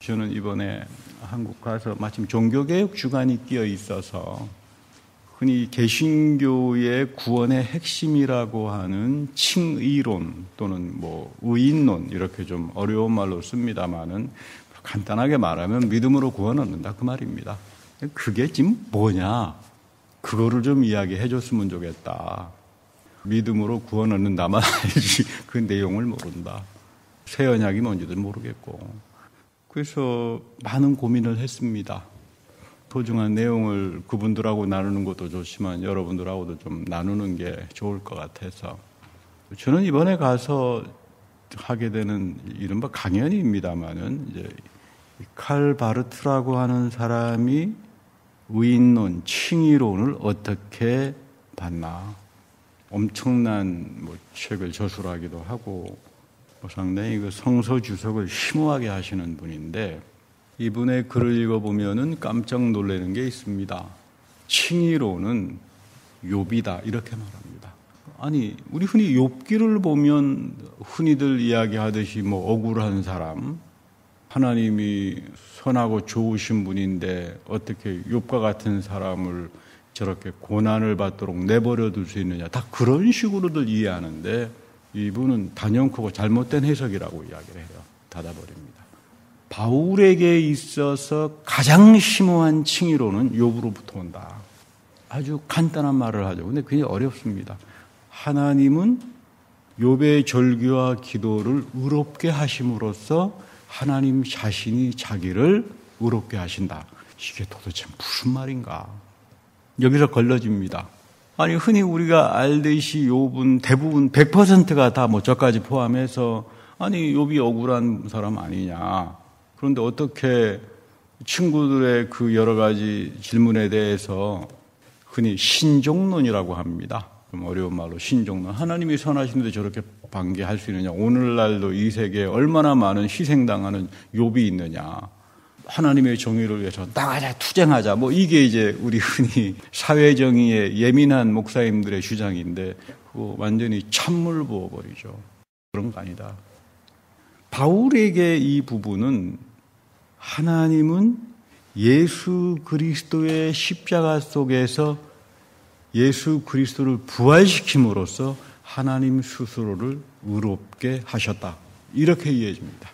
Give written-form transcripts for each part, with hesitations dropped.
저는 이번에 한국 가서 마침 종교개혁 주간이 끼어 있어서 흔히 개신교의 구원의 핵심이라고 하는 칭의론 또는 의인론 이렇게 좀 어려운 말로 씁니다만은 간단하게 말하면 믿음으로 구원 얻는다 그 말입니다. 그게 지금 뭐냐? 그거를 좀 이야기해 줬으면 좋겠다. 믿음으로 구원 얻는다만 알지 그 내용을 모른다. 새 언약이 뭔지도 모르겠고. 그래서 많은 고민을 했습니다. 소중한 내용을 그분들하고 나누는 것도 좋지만 여러분들하고도 좀 나누는 게 좋을 것 같아서 저는 이번에 가서 하게 되는 이른바 강연입니다만은 이제 칼 바르트라고 하는 사람이 의인론, 칭의론을 어떻게 봤나. 엄청난 책을 저술하기도 하고 상당히 그 성서 주석을 심오하게 하시는 분인데 이분의 글을 읽어보면은 깜짝 놀라는 게 있습니다. 칭의론은 욥이다 이렇게 말합니다. 아니 우리 흔히 욥기를 보면 흔히들 이야기하듯이 억울한 사람, 하나님이 선하고 좋으신 분인데 어떻게 욥과 같은 사람을 저렇게 고난을 받도록 내버려 둘 수 있느냐. 다 그런 식으로들 이해하는데 이분은 단연코고 잘못된 해석이라고 이야기를 해요. 닫아버립니다. 바울에게 있어서 가장 심오한 칭의로는 욥으로부터 온다. 아주 간단한 말을 하죠. 근데 굉장히 어렵습니다. 하나님은 욥의 절규와 기도를 의롭게 하심으로써 하나님 자신이 자기를 의롭게 하신다. 이게 도대체 무슨 말인가? 여기서 걸러집니다. 아니 흔히 우리가 알듯이 욥은 대부분 100%가 다 저까지 포함해서 아니 욥이 억울한 사람 아니냐. 그런데 어떻게 친구들의 그 여러 가지 질문에 대해서 흔히 신종론이라고 합니다. 좀 어려운 말로 신종론. 하나님이 선하신데 저렇게 반개할 수 있느냐. 오늘날도 이 세계에 얼마나 많은 희생당하는 욥이 있느냐. 하나님의 정의를 위해서 나가자 투쟁하자 이게 이제 우리 흔히 사회정의에 예민한 목사님들의 주장인데 그거 완전히 찬물 부어버리죠. 그런 거 아니다. 바울에게 이 부분은 하나님은 예수 그리스도의 십자가 속에서 예수 그리스도를 부활시킴으로써 하나님 스스로를 의롭게 하셨다. 이렇게 이해해 줍니다.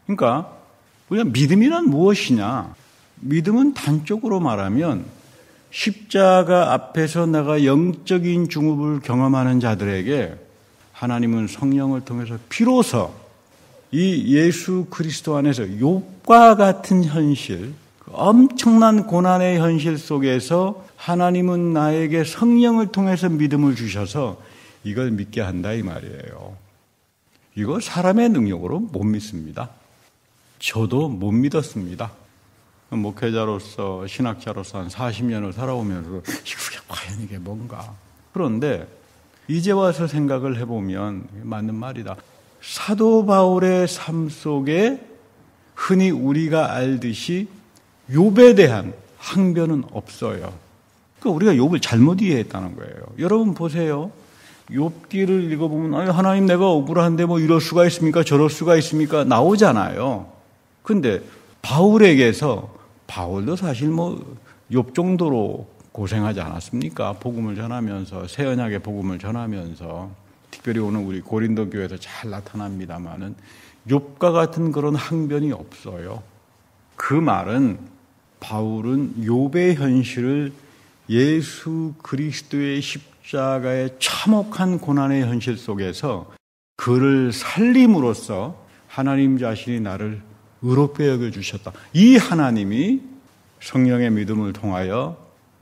그러니까 우리가 믿음이란 무엇이냐? 믿음은 단적으로 말하면 십자가 앞에서 내가 영적인 중업을 경험하는 자들에게 하나님은 성령을 통해서 비로소 이 예수 그리스도 안에서 욥과 같은 현실, 엄청난 고난의 현실 속에서 하나님은 나에게 성령을 통해서 믿음을 주셔서 이걸 믿게 한다 이 말이에요. 이거 사람의 능력으로 못 믿습니다. 저도 못 믿었습니다. 목회자로서 신학자로서 한 40년을 살아오면서 과연 이게 뭔가. 그런데 이제 와서 생각을 해보면 맞는 말이다. 사도 바울의 삶 속에 흔히 우리가 알듯이 욥에 대한 항변은 없어요. 그러니까 우리가 욥을 잘못 이해했다는 거예요. 여러분 보세요. 욥기를 읽어보면 하나님 내가 억울한데 이럴 수가 있습니까? 저럴 수가 있습니까? 나오잖아요. 근데 바울에게서 바울도 사실 욥 정도로 고생하지 않았습니까? 복음을 전하면서 새 언약의 복음을 전하면서 특별히 오늘 우리 고린도 교회에서 잘 나타납니다만은 욥과 같은 그런 항변이 없어요. 그 말은 바울은 욥의 현실을 예수 그리스도의 십자가의 참혹한 고난의 현실 속에서 그를 살림으로써 하나님 자신이 나를 의롭게 여겨주셨다. 이 하나님이 성령의 믿음을 통하여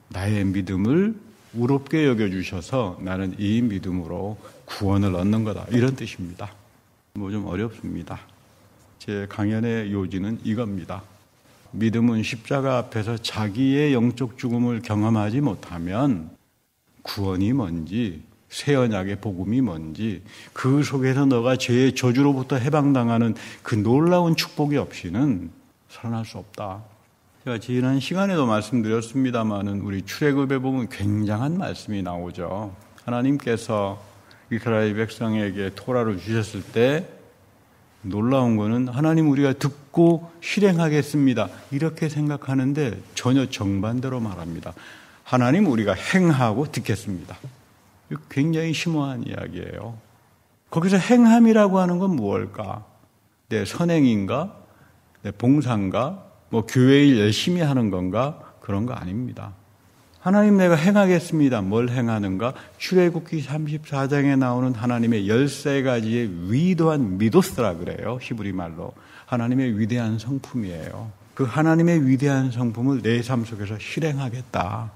나의 믿음을 의롭게 여겨주셔서 나는 이 믿음으로 구원을 얻는 거다. 이런 뜻입니다. 좀 어렵습니다. 제 강연의 요지는 이겁니다. 믿음은 십자가 앞에서 자기의 영적 죽음을 경험하지 못하면 구원이 뭔지 새 언약의 복음이 뭔지 그 속에서 너가 죄의 저주로부터 해방당하는 그 놀라운 축복이 없이는 살아날 수 없다. 제가 지난 시간에도 말씀드렸습니다마는 우리 출애굽에 보면 굉장한 말씀이 나오죠. 하나님께서 이스라엘 백성에게 토라를 주셨을 때 놀라운 거는 하나님 우리가 듣고 실행하겠습니다. 이렇게 생각하는데 전혀 정반대로 말합니다. 하나님 우리가 행하고 듣겠습니다. 이거 굉장히 심오한 이야기예요. 거기서 행함이라고 하는 건 무엇일까? 내 선행인가? 내 봉사인가? 뭐 교회 일 열심히 하는 건가? 그런 거 아닙니다. 하나님 내가 행하겠습니다. 뭘 행하는가? 출애굽기 34장에 나오는 하나님의 13가지의 위대한 미도스라 그래요. 히브리 말로. 하나님의 위대한 성품이에요. 그 하나님의 위대한 성품을 내 삶 속에서 실행하겠다.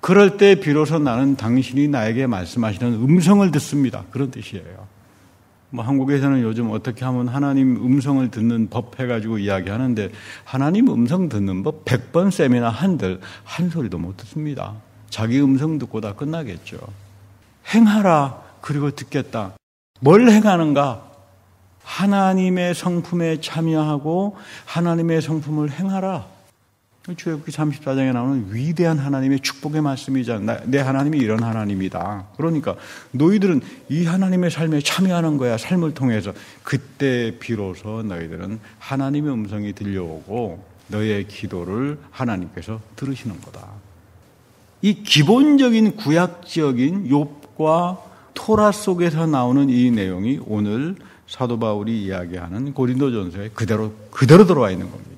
그럴 때 비로소 나는 당신이 나에게 말씀하시는 음성을 듣습니다. 그런 뜻이에요. 뭐 한국에서는 요즘 어떻게 하면 하나님 음성을 듣는 법 해가지고 이야기하는데 하나님 음성 듣는 법 100번 세미나 한들 한 소리도 못 듣습니다. 자기 음성 듣고 다 끝나겠죠. 행하라 그리고 듣겠다. 뭘 행하는가? 하나님의 성품에 참여하고 하나님의 성품을 행하라. 출애굽기 34장에 나오는 위대한 하나님의 축복의 말씀이잖아. 내 하나님이 이런 하나님이다. 그러니까 너희들은 이 하나님의 삶에 참여하는 거야. 삶을 통해서. 그때 비로소 너희들은 하나님의 음성이 들려오고 너희의 기도를 하나님께서 들으시는 거다. 이 기본적인 구약적인 욥과 토라 속에서 나오는 이 내용이 오늘 사도 바울이 이야기하는 고린도전서에 그대로 들어와 있는 겁니다.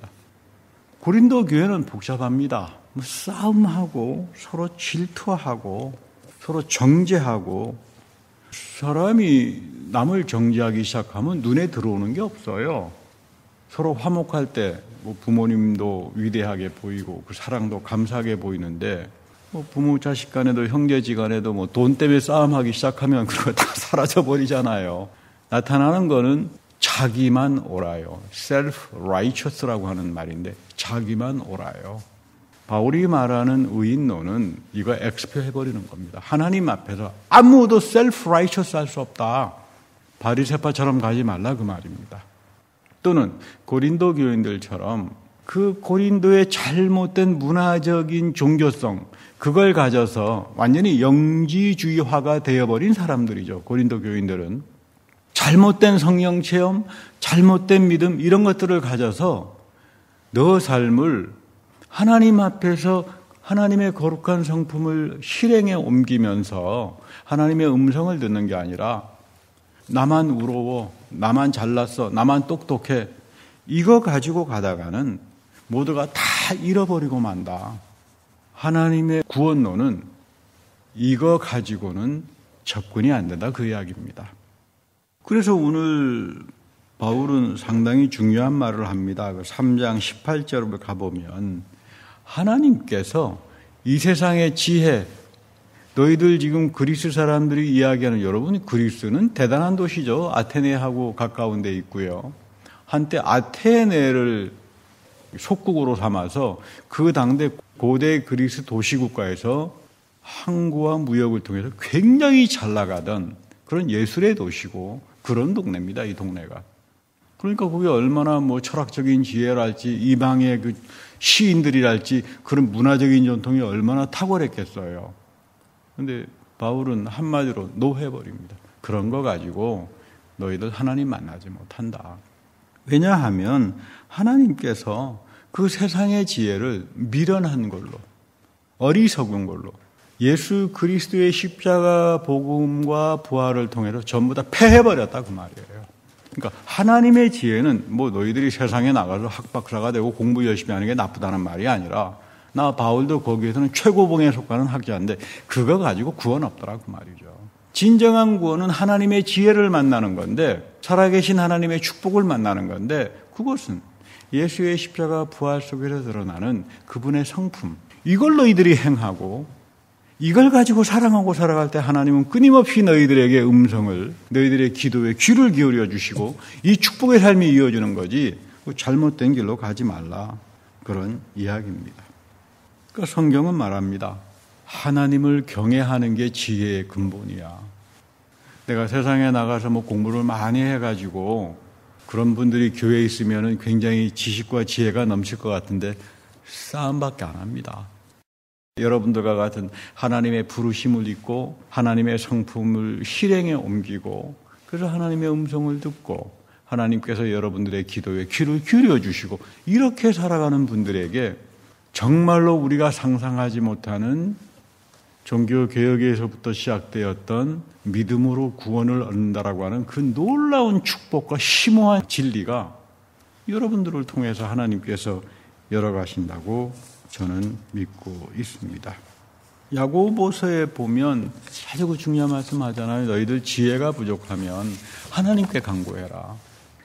고린도 교회는 복잡합니다. 싸움하고 서로 질투하고 서로 정죄하고 사람이 남을 정죄하기 시작하면 눈에 들어오는 게 없어요. 서로 화목할 때 뭐 부모님도 위대하게 보이고 그 사랑도 감사하게 보이는데 뭐 부모 자식 간에도 형제지 간에도 뭐 돈 때문에 싸움하기 시작하면 그거 다 사라져 버리잖아요. 나타나는 거는 자기만 옳아요. self-righteous라고 하는 말인데 자기만 옳아요. 바울이 말하는 의인론은 이거 엑스표해버리는 겁니다. 하나님 앞에서 아무도 self-righteous 할 수 없다. 바리새파처럼 가지 말라 그 말입니다. 또는 고린도 교인들처럼 그 고린도의 잘못된 문화적인 종교성 그걸 가져서 완전히 영지주의화가 되어버린 사람들이죠. 고린도 교인들은. 잘못된 성령 체험, 잘못된 믿음 이런 것들을 가져서 너 삶을 하나님 앞에서 하나님의 거룩한 성품을 실행에 옮기면서 하나님의 음성을 듣는 게 아니라 나만 우러워, 나만 잘났어, 나만 똑똑해 이거 가지고 가다가는 모두가 다 잃어버리고 만다. 하나님의 구원론은 이거 가지고는 접근이 안 된다 그 이야기입니다. 그래서 오늘 바울은 상당히 중요한 말을 합니다. 3장 18절로 가보면 하나님께서 이 세상의 지혜, 너희들 지금 그리스 사람들이 이야기하는 여러분 그리스는 대단한 도시죠. 아테네하고 가까운 데 있고요. 한때 아테네를 속국으로 삼아서 그 당대 고대 그리스 도시국가에서 항구와 무역을 통해서 굉장히 잘 나가던 그런 예술의 도시고 그런 동네입니다. 이 동네가. 그러니까 거기 얼마나 뭐 철학적인 지혜랄지 이방의 그 시인들이랄지 그런 문화적인 전통이 얼마나 탁월했겠어요. 그런데 바울은 한마디로 노해버립니다. 그런 거 가지고 너희들 하나님 만나지 못한다. 왜냐하면 하나님께서 그 세상의 지혜를 미련한 걸로 어리석은 걸로 예수 그리스도의 십자가 복음과 부활을 통해서 전부 다 패해버렸다 그 말이에요. 그러니까 하나님의 지혜는 뭐 너희들이 세상에 나가서 학박사가 되고 공부 열심히 하는 게 나쁘다는 말이 아니라 나 바울도 거기에서는 최고봉에 속하는 학자인데 그거 가지고 구원 없더라 그 말이죠. 진정한 구원은 하나님의 지혜를 만나는 건데 살아계신 하나님의 축복을 만나는 건데 그것은 예수의 십자가 부활 속에서 드러나는 그분의 성품 이걸 너희들이 행하고 이걸 가지고 사랑하고 살아갈 때 하나님은 끊임없이 너희들에게 음성을 너희들의 기도에 귀를 기울여 주시고 이 축복의 삶이 이어지는 거지 잘못된 길로 가지 말라 그런 이야기입니다. 그러니까 성경은 말합니다. 하나님을 경외하는 게 지혜의 근본이야. 내가 세상에 나가서 뭐 공부를 많이 해가지고 그런 분들이 교회에 있으면 굉장히 지식과 지혜가 넘칠 것 같은데 싸움밖에 안 합니다. 여러분들과 같은 하나님의 부르심을 잊고 하나님의 성품을 실행에 옮기고 그래서 하나님의 음성을 듣고 하나님께서 여러분들의 기도에 귀를 기울여 주시고 이렇게 살아가는 분들에게 정말로 우리가 상상하지 못하는 종교개혁에서부터 시작되었던 믿음으로 구원을 얻는다라고 하는 그 놀라운 축복과 심오한 진리가 여러분들을 통해서 하나님께서 열어가신다고 저는 믿고 있습니다. 야고보서에 보면 아주 그 중요한 말씀 하잖아요. 너희들 지혜가 부족하면 하나님께 간구해라.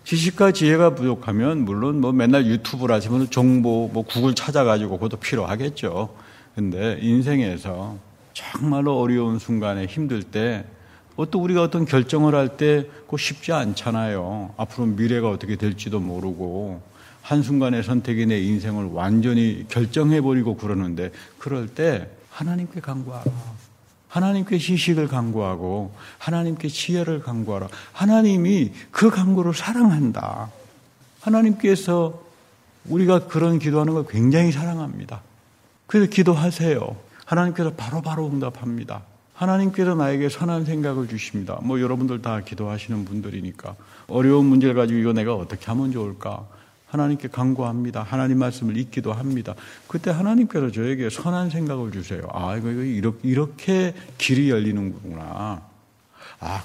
지식과 지혜가 부족하면 물론 맨날 유튜브를 하시면 정보 구글 찾아가지고 그것도 필요하겠죠. 근데 인생에서 정말로 어려운 순간에 힘들 때 또 우리가 어떤 결정을 할 때 그거 쉽지 않잖아요. 앞으로 미래가 어떻게 될지도 모르고 한순간의 선택이 내 인생을 완전히 결정해버리고 그러는데 그럴 때 하나님께 간구하라. 하나님께 지식을 간구하고 하나님께 지혜를 간구하라. 하나님이 그 간구를 사랑한다. 하나님께서 우리가 그런 기도하는 걸 굉장히 사랑합니다. 그래서 기도하세요. 하나님께서 바로바로 응답합니다. 하나님께서 나에게 선한 생각을 주십니다. 여러분들 다 기도하시는 분들이니까 어려운 문제를 가지고 이거 내가 어떻게 하면 좋을까? 하나님께 간구합니다. 하나님 말씀을 읽기도 합니다. 그때 하나님께서 저에게 선한 생각을 주세요. 이거 이렇게 길이 열리는구나.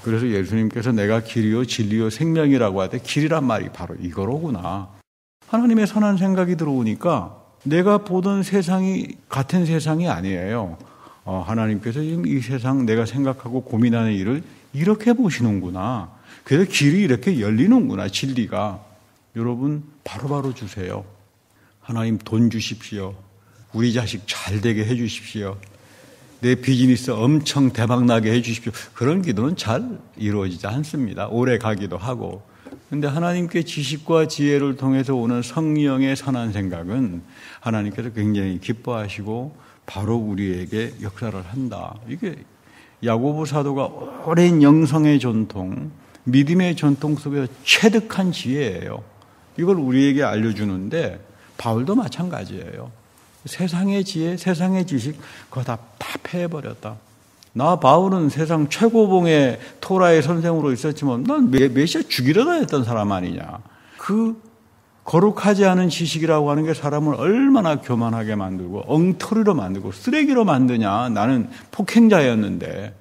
그래서 예수님께서 내가 길이요 진리요 생명이라고 할 때 길이란 말이 바로 이거로구나. 하나님의 선한 생각이 들어오니까 내가 보던 세상이 같은 세상이 아니에요. 하나님께서 지금 이 세상 내가 생각하고 고민하는 일을 이렇게 보시는구나. 그래서 길이 이렇게 열리는구나. 진리가. 여러분 바로바로 주세요. 하나님 돈 주십시오. 우리 자식 잘 되게 해 주십시오. 내 비즈니스 엄청 대박나게 해 주십시오. 그런 기도는 잘 이루어지지 않습니다. 오래 가기도 하고. 그런데 하나님께 지식과 지혜를 통해서 오는 성령의 선한 생각은 하나님께서 굉장히 기뻐하시고 바로 우리에게 역사를 한다. 이게 야고보 사도가 오랜 영성의 전통, 믿음의 전통 속에서 체득한 지혜예요. 이걸 우리에게 알려주는데 바울도 마찬가지예요. 세상의 지혜, 세상의 지식 그거 다 패해버렸다. 나 바울은 세상 최고봉의 토라의 선생으로 있었지만 난 메시아 죽이려다 했던 사람 아니냐. 그 거룩하지 않은 지식이라고 하는 게 사람을 얼마나 교만하게 만들고 엉터리로 만들고 쓰레기로 만드냐. 나는 폭행자였는데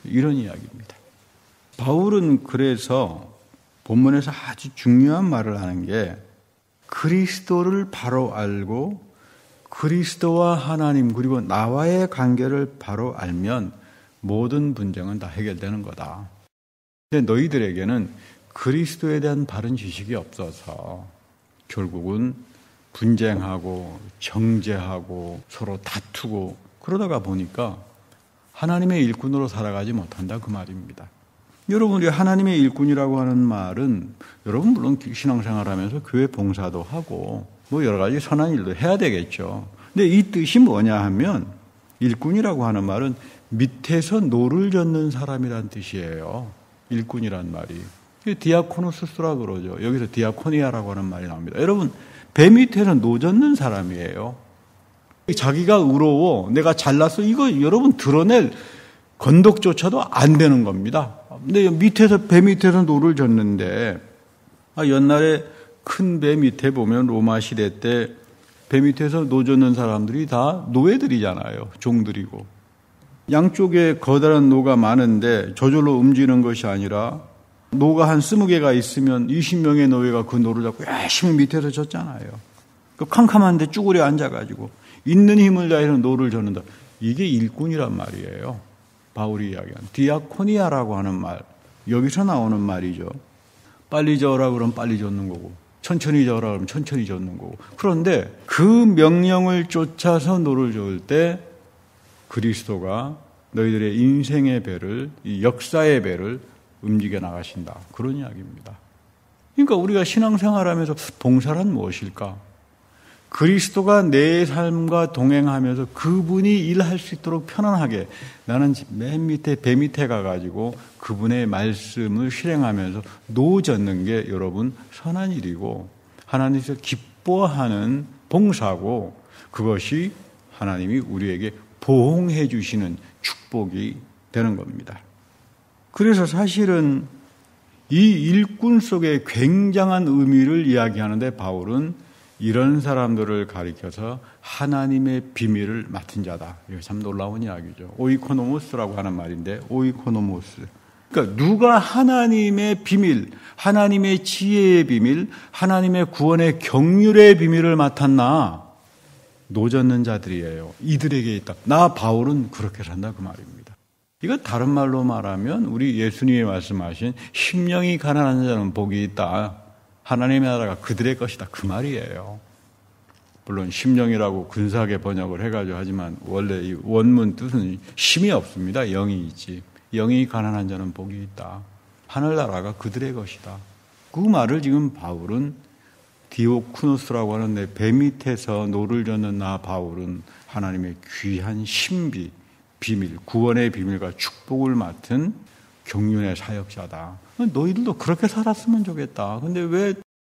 이런 이야기입니다. 바울은 그래서 본문에서 아주 중요한 말을 하는 게 그리스도를 바로 알고 그리스도와 하나님 그리고 나와의 관계를 바로 알면 모든 분쟁은 다 해결되는 거다. 근데 너희들에게는 그리스도에 대한 바른 지식이 없어서 결국은 분쟁하고 정죄하고 서로 다투고 그러다가 보니까 하나님의 일꾼으로 살아가지 못한다 그 말입니다. 여러분 우리 하나님의 일꾼이라고 하는 말은 여러분 물론 신앙생활하면서 교회 봉사도 하고 여러 가지 선한 일도 해야 되겠죠. 근데 이 뜻이 뭐냐 하면 일꾼이라고 하는 말은 밑에서 노를 젓는 사람이란 뜻이에요. 일꾼이란 말이. 디아코노스라 그러죠. 여기서 디아코니아라고 하는 말이 나옵니다. 여러분 배 밑에서 노 젓는 사람이에요. 자기가 의로워 내가 잘났어 이거 여러분 드러낼 건덕조차도 안 되는 겁니다. 근데 배 밑에서 노를 젓는데 옛날에 큰 배 밑에 보면 로마 시대 때 배 밑에서 노 젓는 사람들이 다 노예들이잖아요. 종들이고. 양쪽에 거대한 노가 많은데 저절로 움직이는 것이 아니라 노가 한 20개가 있으면 20명의 노예가 그 노를 잡고 열심히 밑에서 젓잖아요. 그 캄캄한데 쭈그려 앉아가지고 있는 힘을 다해서 노를 젓는다. 이게 일꾼이란 말이에요. 바울이 이야기한 디아코니아라고 하는 말. 여기서 나오는 말이죠. 빨리 저으라 그러면 빨리 젓는 거고 천천히 저으라 그러면 천천히 젓는 거고. 그런데 그 명령을 쫓아서 노를 저을 때 그리스도가 너희들의 인생의 배를 이 역사의 배를 움직여 나가신다. 그런 이야기입니다. 그러니까 우리가 신앙생활하면서 봉사란 무엇일까? 그리스도가 내 삶과 동행하면서 그분이 일할 수 있도록 편안하게 나는 맨 밑에 배 밑에 가가지고 그분의 말씀을 실행하면서 놓아젓는 게 여러분 선한 일이고 하나님께서 기뻐하는 봉사고 그것이 하나님이 우리에게 보응해 주시는 축복이 되는 겁니다. 그래서 사실은 이 일꾼 속에 굉장한 의미를 이야기하는데 바울은 이런 사람들을 가리켜서 하나님의 비밀을 맡은 자다. 이거 참 놀라운 이야기죠. 오이코노모스라고 하는 말인데, 오이코노모스. 그러니까 누가 하나님의 비밀, 하나님의 지혜의 비밀, 하나님의 구원의 경륜의 비밀을 맡았나? 노젓는 자들이에요. 이들에게 있다. 나 바울은 그렇게 산다 그 말입니다. 이거 다른 말로 말하면 우리 예수님이 말씀하신 심령이 가난한 자는 복이 있다. 하나님의 나라가 그들의 것이다. 그 말이에요. 물론 심령이라고 근사하게 번역을 해가지고 하지만 원래 이 원문 뜻은 심이 없습니다. 영이 있지. 영이 가난한 자는 복이 있다. 하늘나라가 그들의 것이다. 그 말을 지금 바울은 디오쿠노스라고 하는 내 배 밑에서 노를 젓는 나 바울은 하나님의 귀한 신비, 비밀, 구원의 비밀과 축복을 맡은 경륜의 사역자다. 너희들도 그렇게 살았으면 좋겠다. 근데 왜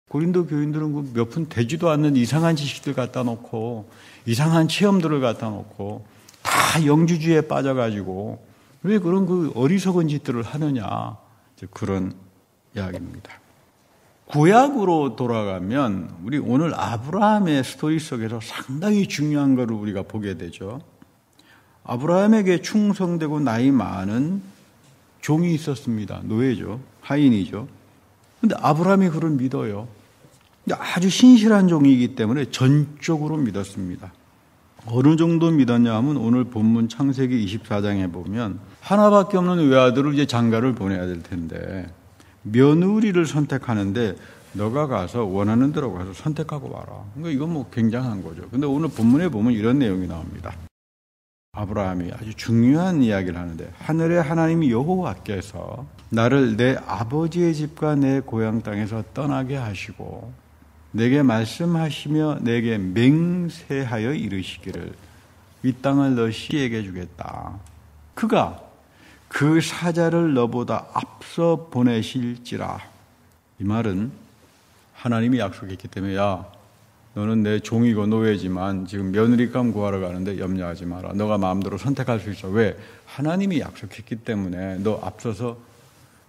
고린도 교인들은 몇 푼 되지도 않는 이상한 지식들 갖다 놓고 이상한 체험들을 갖다 놓고 다 영주주의에 빠져가지고 왜 그런 그 어리석은 짓들을 하느냐. 그런 이야기입니다. 구약으로 돌아가면 우리 오늘 아브라함의 스토리 속에서 상당히 중요한 것을 우리가 보게 되죠. 아브라함에게 충성되고 나이 많은 종이 있었습니다. 노예죠. 하인이죠. 근데 아브라함이 그를 믿어요. 근데 아주 신실한 종이기 때문에 전적으로 믿었습니다. 어느 정도 믿었냐 하면 오늘 본문 창세기 24장에 보면 하나밖에 없는 외아들을 이제 장가를 보내야 될 텐데 며느리를 선택하는데 너가 가서 원하는 대로 가서 선택하고 와라. 그러니까 이건 뭐 굉장한 거죠. 근데 오늘 본문에 보면 이런 내용이 나옵니다. 아브라함이 아주 중요한 이야기를 하는데 하늘의 하나님 여호와께서 나를 내 아버지의 집과 내 고향 땅에서 떠나게 하시고 내게 말씀하시며 내게 맹세하여 이르시기를 이 땅을 너 씨에게 주겠다. 그가 그 사자를 너보다 앞서 보내실지라. 이 말은 하나님이 약속했기 때문에 야 너는 내 종이고 노예지만 지금 며느리감 구하러 가는데 염려하지 마라. 너가 마음대로 선택할 수 있어. 왜? 하나님이 약속했기 때문에 너 앞서서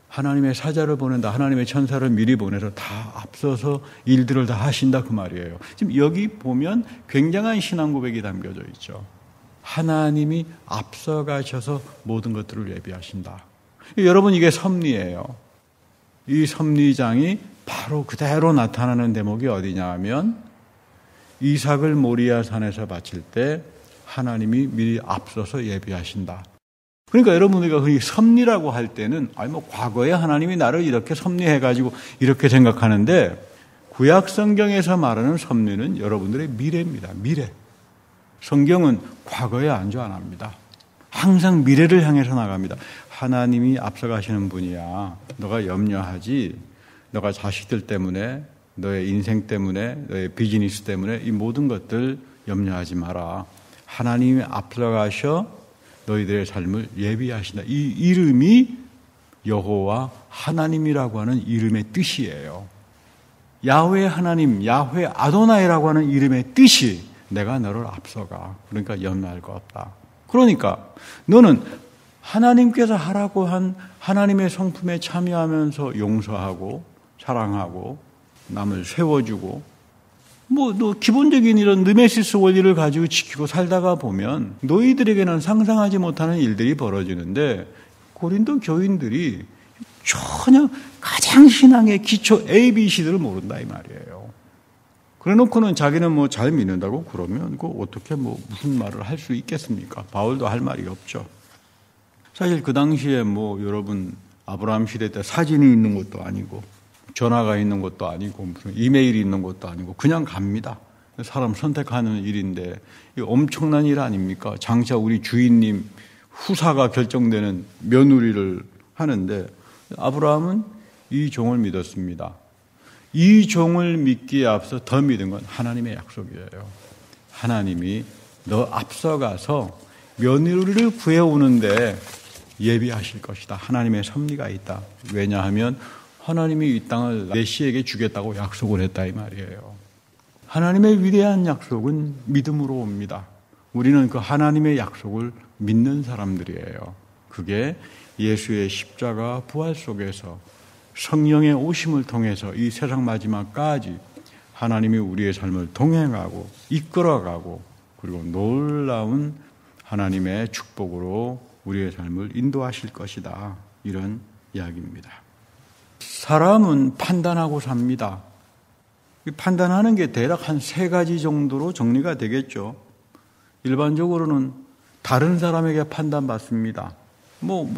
하나님의 사자를 보낸다. 하나님의 천사를 미리 보내서 다 앞서서 일들을 다 하신다 그 말이에요. 지금 여기 보면 굉장한 신앙 고백이 담겨져 있죠. 하나님이 앞서가셔서 모든 것들을 예비하신다. 여러분 이게 섭리예요. 이 섭리장이 바로 그대로 나타나는 대목이 어디냐 하면 이삭을 모리아 산에서 바칠 때 하나님이 미리 앞서서 예비하신다. 그러니까 여러분 우리가 그 섭리라고 할 때는 과거에 하나님이 나를 이렇게 섭리해가지고 이렇게 생각하는데 구약 성경에서 말하는 섭리는 여러분들의 미래입니다. 미래. 성경은 과거에 안주 안 합니다. 항상 미래를 향해서 나갑니다. 하나님이 앞서가시는 분이야. 너가 염려하지. 너가 자식들 때문에, 너의 인생 때문에, 너의 비즈니스 때문에 이 모든 것들 염려하지 마라. 하나님이 앞서가셔 너희들의 삶을 예비하신다. 이 이름이 여호와 하나님이라고 하는 이름의 뜻이에요. 야훼 하나님, 야훼 아도나이라고 하는 이름의 뜻이 내가 너를 앞서가. 그러니까 염려할 거 없다. 그러니까 너는 하나님께서 하라고 한 하나님의 성품에 참여하면서 용서하고 사랑하고 남을 세워주고 너 기본적인 이런 느메시스 원리를 가지고 지키고 살다가 보면 너희들에게는 상상하지 못하는 일들이 벌어지는데 고린도 교인들이 전혀 가장 신앙의 기초 ABC들을 모른다 이 말이에요. 그래놓고는 자기는 잘 믿는다고 그러면 어떻게 무슨 말을 할 수 있겠습니까? 바울도 할 말이 없죠. 사실 그 당시에 여러분 아브라함 시대 때 사진이 있는 것도 아니고 전화가 있는 것도 아니고 무슨 이메일이 있는 것도 아니고 그냥 갑니다. 사람 선택하는 일인데 엄청난 일 아닙니까? 장차 우리 주인님 후사가 결정되는 며느리를 하는데 아브라함은 이 종을 믿었습니다. 이 종을 믿기에 앞서 더 믿은 건 하나님의 약속이에요. 하나님이 너 앞서가서 며느리를 구해오는데 예비하실 것이다. 하나님의 섭리가 있다. 왜냐하면 하나님이 이 땅을 내 씨에게 주겠다고 약속을 했다 이 말이에요. 하나님의 위대한 약속은 믿음으로 옵니다. 우리는 그 하나님의 약속을 믿는 사람들이에요. 그게 예수의 십자가 부활 속에서 성령의 오심을 통해서 이 세상 마지막까지 하나님이 우리의 삶을 동행하고 이끌어가고 그리고 놀라운 하나님의 축복으로 우리의 삶을 인도하실 것이다. 이런 이야기입니다. 사람은 판단하고 삽니다. 판단하는 게 대략 한 3가지 정도로 정리가 되겠죠. 일반적으로는 다른 사람에게 판단받습니다.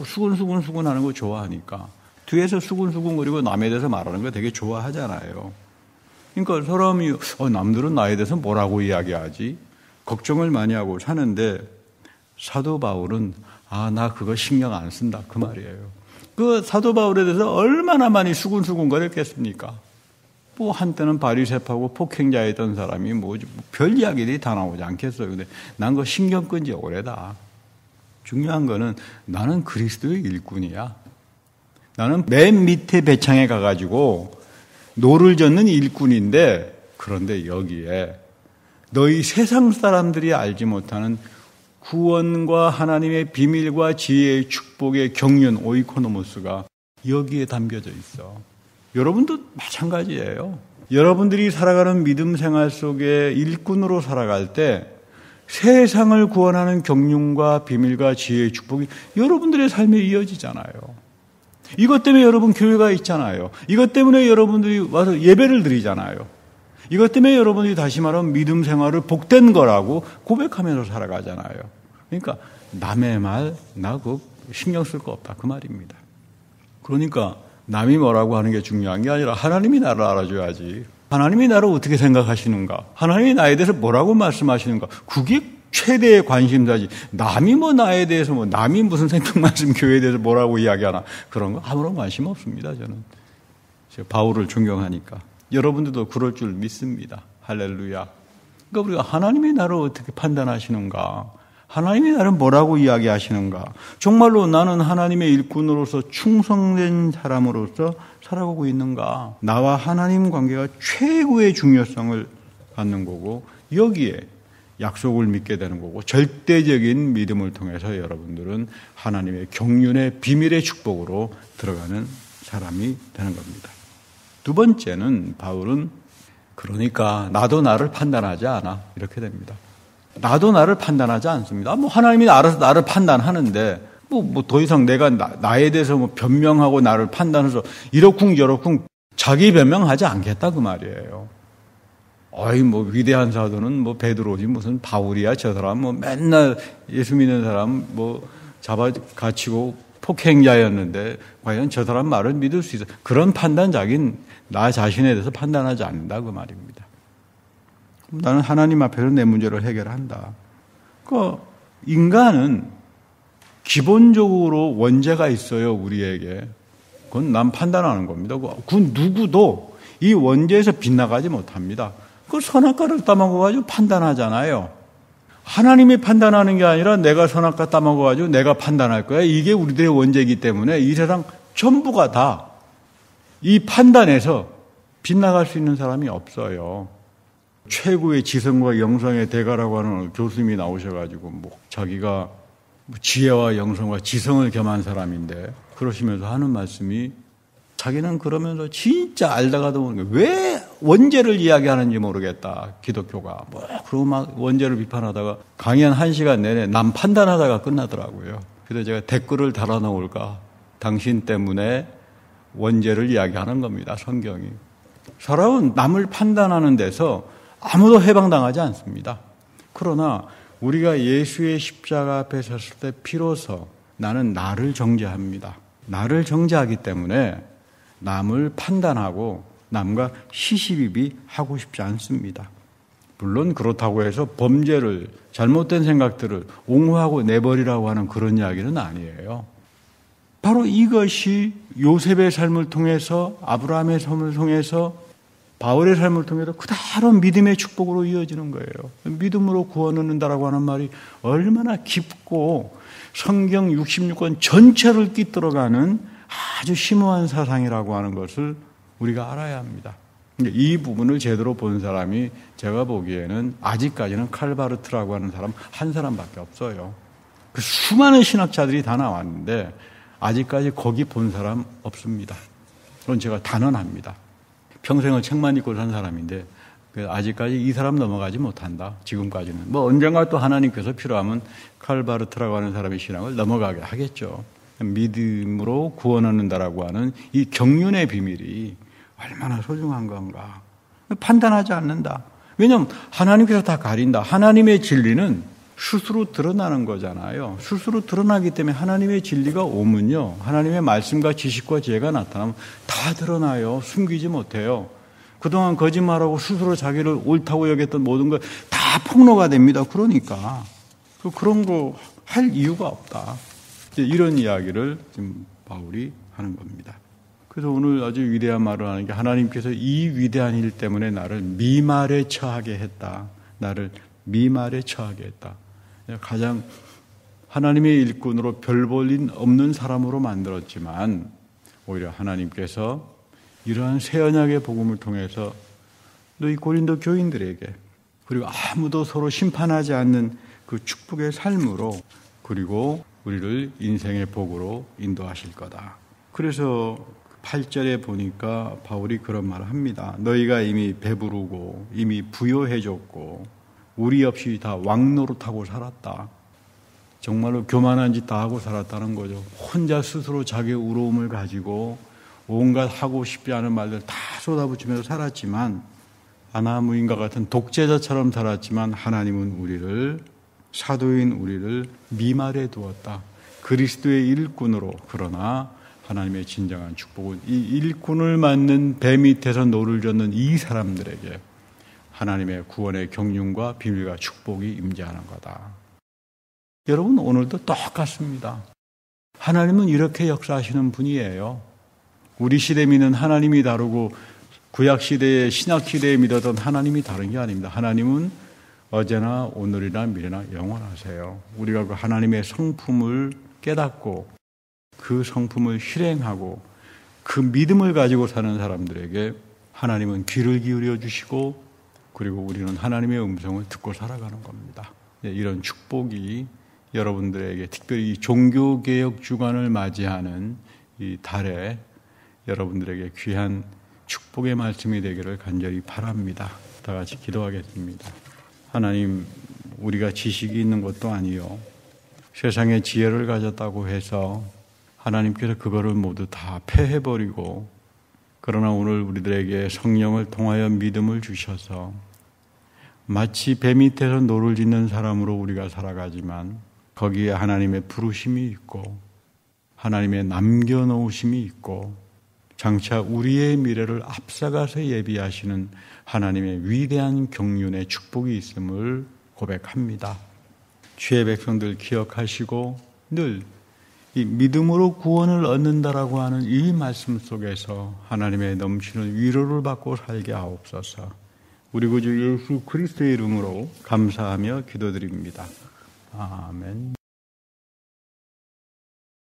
수근수근 하는 거 좋아하니까. 뒤에서 수근수근거리고 남에 대해서 말하는 거 되게 좋아하잖아요. 그러니까 사람이 남들은 나에 대해서 뭐라고 이야기하지? 걱정을 많이 하고 사는데 사도 바울은 나 그거 신경 안 쓴다 그 말이에요. 그 사도 바울에 대해서 얼마나 많이 수근수근거렸겠습니까? 한때는 바리새파고 폭행자였던 사람이 별 이야기들이 다 나오지 않겠어요. 근데 난 그거 신경 끈 지 오래다. 중요한 거는 나는 그리스도의 일꾼이야. 나는 맨 밑에 배창에 가가지고 노를 젓는 일꾼인데 그런데 여기에 너희 세상 사람들이 알지 못하는 구원과 하나님의 비밀과 지혜의 축복의 경륜 오이코노모스가 여기에 담겨져 있어. 여러분도 마찬가지예요. 여러분들이 살아가는 믿음 생활 속에 일꾼으로 살아갈 때 세상을 구원하는 경륜과 비밀과 지혜의 축복이 여러분들의 삶에 이어지잖아요. 이것 때문에 여러분 교회가 있잖아요. 이것 때문에 여러분들이 와서 예배를 드리잖아요. 이것 때문에 여러분들이 다시 말하면 믿음 생활을 복된 거라고 고백하면서 살아가잖아요. 그러니까 남의 말 나 그거 신경 쓸 거 없다 그 말입니다. 그러니까 남이 뭐라고 하는 게 중요한 게 아니라 하나님이 나를 알아줘야지. 하나님이 나를 어떻게 생각하시는가? 하나님이 나에 대해서 뭐라고 말씀하시는가? 그게 최대의 관심사지. 남이 나에 대해서 남이 무슨 생각 말씀 교회에 대해서 뭐라고 이야기하나 그런 거 아무런 관심 없습니다. 저는 제가 바울을 존경하니까 여러분들도 그럴 줄 믿습니다. 할렐루야. 그러니까 우리가 하나님이 나를 어떻게 판단하시는가? 하나님이 나를 뭐라고 이야기하시는가? 정말로 나는 하나님의 일꾼으로서 충성된 사람으로서 살아가고 있는가? 나와 하나님 관계가 최고의 중요성을 갖는 거고 여기에 약속을 믿게 되는 거고 절대적인 믿음을 통해서 여러분들은 하나님의 경륜의 비밀의 축복으로 들어가는 사람이 되는 겁니다. 두 번째는 바울은 그러니까 나도 나를 판단하지 않아 이렇게 됩니다. 나도 나를 판단하지 않습니다. 하나님이 알아서 나를 판단하는데 더 이상 내가 나에 대해서 변명하고 나를 판단해서 이러쿵저러쿵 자기 변명하지 않겠다 그 말이에요. 위대한 사도는 베드로지 무슨 바울이야 저 사람 맨날 예수 믿는 사람 잡아 갇히고 폭행자였는데 과연 저 사람 말을 믿을 수 있어? 그런 판단 자기는 나 자신에 대해서 판단하지 않는다 그 말입니다. 나는 하나님 앞에서 내 문제를 해결한다. 인간은 기본적으로 원죄가 있어요 우리에게. 그건 남 판단하는 겁니다. 그 누구도 이 원죄에서 빗나가지 못합니다. 그 선악과를 따먹어가지고 판단하잖아요. 하나님이 판단하는 게 아니라 내가 선악과 따먹어가지고 내가 판단할 거야. 이게 우리들의 원죄이기 때문에 이 세상 전부가 다 이 판단에서 빗나갈 수 있는 사람이 없어요. 최고의 지성과 영성의 대가라고 하는 교수님이 나오셔가지고 자기가 지혜와 영성과 지성을 겸한 사람인데 그러시면서 하는 말씀이 자기는 그러면서 진짜 알다가도 모르는 거예요. 왜 원죄를 이야기하는지 모르겠다. 기독교가. 그러고 막 원죄를 비판하다가 강의 한 1시간 내내 남 판단하다가 끝나더라고요. 그래서 제가 댓글을 달아놓을까. 당신 때문에 원죄를 이야기하는 겁니다. 성경이. 사람은 남을 판단하는 데서 아무도 해방당하지 않습니다. 그러나 우리가 예수의 십자가 앞에 섰을 때 비로소 나는 나를 정죄합니다. 나를 정죄하기 때문에 남을 판단하고 남과 시시비비하고 싶지 않습니다. 물론 그렇다고 해서 범죄를 잘못된 생각들을 옹호하고 내버리라고 하는 그런 이야기는 아니에요. 바로 이것이 요셉의 삶을 통해서 아브라함의 삶을 통해서 바울의 삶을 통해서 그대로 믿음의 축복으로 이어지는 거예요. 믿음으로 구원 얻는다라고 하는 말이 얼마나 깊고 성경 66권 전체를 깃들어가는 아주 심오한 사상이라고 하는 것을 우리가 알아야 합니다. 이 부분을 제대로 본 사람이 제가 보기에는 아직까지는 칼바르트라고 하는 사람 한 사람밖에 없어요. 그 수많은 신학자들이 다 나왔는데 아직까지 거기 본 사람 없습니다. 그건 제가 단언합니다. 평생을 책만 읽고 산 사람인데 아직까지 이 사람 넘어가지 못한다. 지금까지는. 뭐 언젠가 또 하나님께서 필요하면 칼바르트라고 하는 사람의 신앙을 넘어가게 하겠죠. 믿음으로 구원 얻는다라고 하는 이 경륜의 비밀이 얼마나 소중한 건가. 판단하지 않는다. 왜냐하면 하나님께서 다 가린다. 하나님의 진리는 스스로 드러나는 거잖아요. 스스로 드러나기 때문에 하나님의 진리가 오면요, 하나님의 말씀과 지식과 지혜가 나타나면 다 드러나요. 숨기지 못해요. 그동안 거짓말하고 스스로 자기를 옳다고 여겼던 모든 것 다 폭로가 됩니다. 그러니까 그런 거 할 이유가 없다. 이런 이야기를 지금 바울이 하는 겁니다. 그래서 오늘 아주 위대한 말을 하는 게, 하나님께서 이 위대한 일 때문에 나를 미말에 처하게 했다. 나를 미말에 처하게 했다. 가장 하나님의 일꾼으로 별 볼 일 없는 사람으로 만들었지만 오히려 하나님께서 이러한 새 언약의 복음을 통해서 너희 고린도 교인들에게, 그리고 아무도 서로 심판하지 않는 그 축복의 삶으로, 그리고 우리를 인생의 복으로 인도하실 거다. 그래서 8절에 보니까 바울이 그런 말을 합니다. 너희가 이미 배부르고 이미 부요해졌고 우리 없이 다 왕노릇하고 살았다. 정말로 교만한 짓 다 하고 살았다는 거죠. 혼자 스스로 자기의 우러움을 가지고 온갖 하고 싶지 않은 말들 다 쏟아부치면서 살았지만, 아나무인과 같은 독재자처럼 살았지만 하나님은 우리를, 사도인 우리를 미말에 두었다. 그리스도의 일꾼으로. 그러나 하나님의 진정한 축복은 이 일꾼을 맞는 배 밑에서 노를 젓는 이 사람들에게 하나님의 구원의 경륜과 비밀과 축복이 임재하는 거다. 여러분, 오늘도 똑같습니다. 하나님은 이렇게 역사하시는 분이에요. 우리 시대 믿는 하나님이 다르고 구약시대의 신약시대에 믿었던 하나님이 다른 게 아닙니다. 하나님은 어제나 오늘이나 미래나 영원하세요. 우리가 그 하나님의 성품을 깨닫고 그 성품을 실행하고 그 믿음을 가지고 사는 사람들에게 하나님은 귀를 기울여 주시고, 그리고 우리는 하나님의 음성을 듣고 살아가는 겁니다. 이런 축복이 여러분들에게, 특별히 이 종교개혁 주간을 맞이하는 이 달에 여러분들에게 귀한 축복의 말씀이 되기를 간절히 바랍니다. 다 같이 기도하겠습니다. 하나님, 우리가 지식이 있는 것도 아니요, 세상에 지혜를 가졌다고 해서 하나님께서 그거를 모두 다 패해버리고, 그러나 오늘 우리들에게 성령을 통하여 믿음을 주셔서 마치 배 밑에서 노를 짓는 사람으로 우리가 살아가지만 거기에 하나님의 부르심이 있고 하나님의 남겨놓으심이 있고 장차 우리의 미래를 앞서가서 예비하시는 하나님의 위대한 경륜의 축복이 있음을 고백합니다. 주의 백성들 기억하시고 늘 이 믿음으로 구원을 얻는다라고 하는 이 말씀 속에서 하나님의 넘치는 위로를 받고 살게 하옵소서. 우리 구주 예수 그리스도의 이름으로 감사하며 기도드립니다. 아멘.